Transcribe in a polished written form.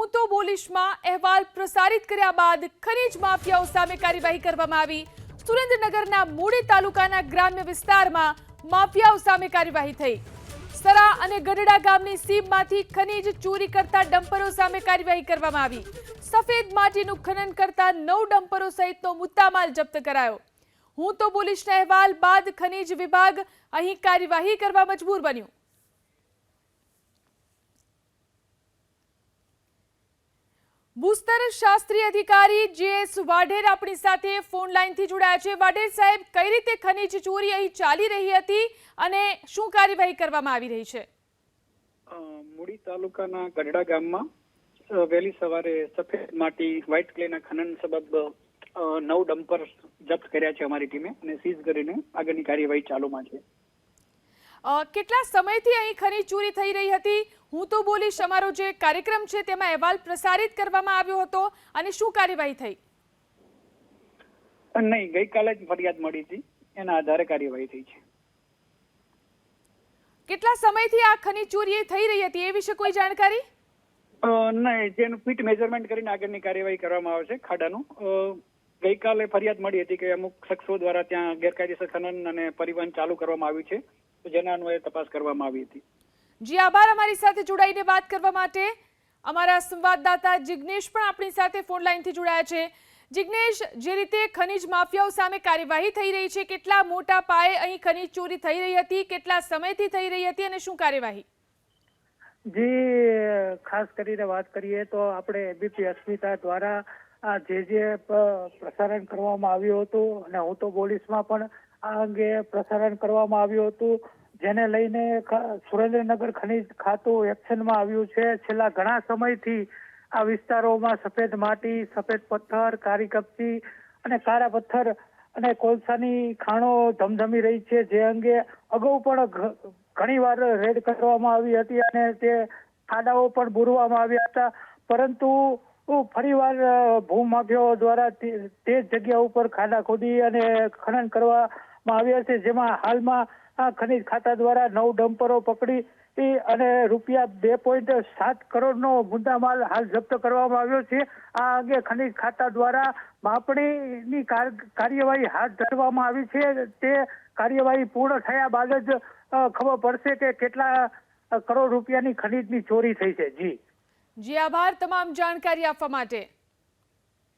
હું તો બોલીશમાં અહેવાલ પ્રસારિત કર્યા બાદ ખનીજ માફિયાઓ સામે કાર્યવાહી કરવામાં આવી। સુરેન્દ્રનગરના મૂળી તાલુકાના ગ્રામ્ય વિસ્તારમાં માફિયાઓ સામે કાર્યવાહી થઈ। સરા અને ગઢડા ગામની સીમમાંથી ખનીજ ચોરી કરતા ડમ્પરો સામે કાર્યવાહી કરવામાં આવી। સફેદ માટીનું ખનન કરતા 9 ડમ્પરો સહિતનો મુદ્દામાલ જપ્ત કરાયો। હું તો બોલીશના અહેવાલ બાદ ખનીજ વિભાગ અહીં કાર્યવાહી કરવા મજબૂર બન્યું। ભૂસ્તર શાસ્ત્રી અધિકારી જે.એસ. વાઢેર આપણી સાથે ફોન લાઈનથી જોડાયા છે। વાઢેર સાહેબ, કઈ રીતે ખનીજ ચોરી અહીં ચાલી રહી હતી અને શું કાર્યવાહી કરવામાં આવી રહી છે? મૂળી તાલુકાના ગઢડા ગામમાં વહેલી સવારે સફેદ માટી વ્હાઇટ ક્લેના ખનન સબબ 9 ડમ્પર જપ્ત કર્યા છે અમારી ટીમે અને સીઝ કરીને આગળની કાર્યવાહી ચાલુમાં છે। કેટલા સમયથી અહીં ખનીજ ચોરી થઈ રહી હતી? હું તો બોલીશ અમારો જે કાર્યક્રમ છે તેમાં અહેવાલ પ્રસારિત કરવામાં આવ્યો હતો અને શું કાર્યવાહી થઈ? નહીં, ગઈકાલે જ ફરિયાદ મળી હતી, એના આધારે કાર્યવાહી થઈ છે। કેટલા સમયથી આ ખનીજ ચોરી થઈ રહી હતી એ વિશે કોઈ જાણકારી? નહીં, જેનું ફીટ મેઝરમેન્ટ કરીને આગળની કાર્યવાહી કરવામાં આવે છે ખાડાનું। ગઈકાલે ફરિયાદ મળી હતી કે અમુક શખ્સો દ્વારા ત્યાં ગેરકાયદેસર ખનન અને પરિવહન ચાલુ કરવામાં આવ્યું છે, તો જેના અન્વયે તપાસ કરવામાં આવી હતી। જી આભાર અમારી સાથે જોડાઈને વાત કરવા માટે। અમારા સંવાદદાતા જિગ્નેશ પણ આપણી સાથે ફોન લાઈનથી જોડાયા છે। જિગ્નેશ, જે રીતે ખનીજ માફિયાઓ સામે કાર્યવાહી થઈ રહી છે, કેટલા મોટા પાયે અહીં ખનીજ ચોરી થઈ રહી હતી, કેટલા સમયથી થઈ રહી હતી અને શું કાર્યવાહી? જી, ખાસ કરીને વાત કરીએ તો આપણે એબીપી અસ્મિતા દ્વારા જે પ્રસારણ કરવામાં આવ્યું હતું અને હું તો બોલીશમાં પણ આ અંગે પ્રસારણ કરવામાં આવ્યું હતું, જેને લઈને સુરેન્દ્રનગર ખનીજ ખાતું એક્શનમાં આવ્યું છે। છેલ્લા ઘણા સમયથી આ વિસ્તારોમાં સફેદ માટી, સફેદ પથ્થર, કાળી કપચી અને કાળા પથ્થર અને કોલસાની ખાણો ધમધમી રહી છે, જે અંગે અગાઉ પણ ઘણી વાર રેડ કરવામાં આવી હતી અને તે ખાડાઓ પણ બુરવામાં આવ્યા હતા, પરંતુ ફરીવાર ભૂમાફિયાઓ દ્વારા તે જગ્યા ઉપર ખાડા ખોદી અને ખનન કરવામાં આવ્યા છે, જેમાં હાલમાં ખનીજ ખાતા દ્વારા 9 ડમ્પરો પકડી અને રૂપિયા 2.7 કરોડનો મુદ્દામાલ હાલ જપ્ત કરવામાં આવ્યો છે। આ અંગે ખનીજ ખાતા દ્વારા માપણીની કાર્યવાહી હાથ ધરવામાં આવી છે। તે કાર્યવાહી પૂર્ણ થયા બાદ જ ખબર પડશે કે કેટલા કરોડ રૂપિયાની ખનીજની ચોરી થઈ છે। જી આભાર તમામ જાણકારી આપવા માટે।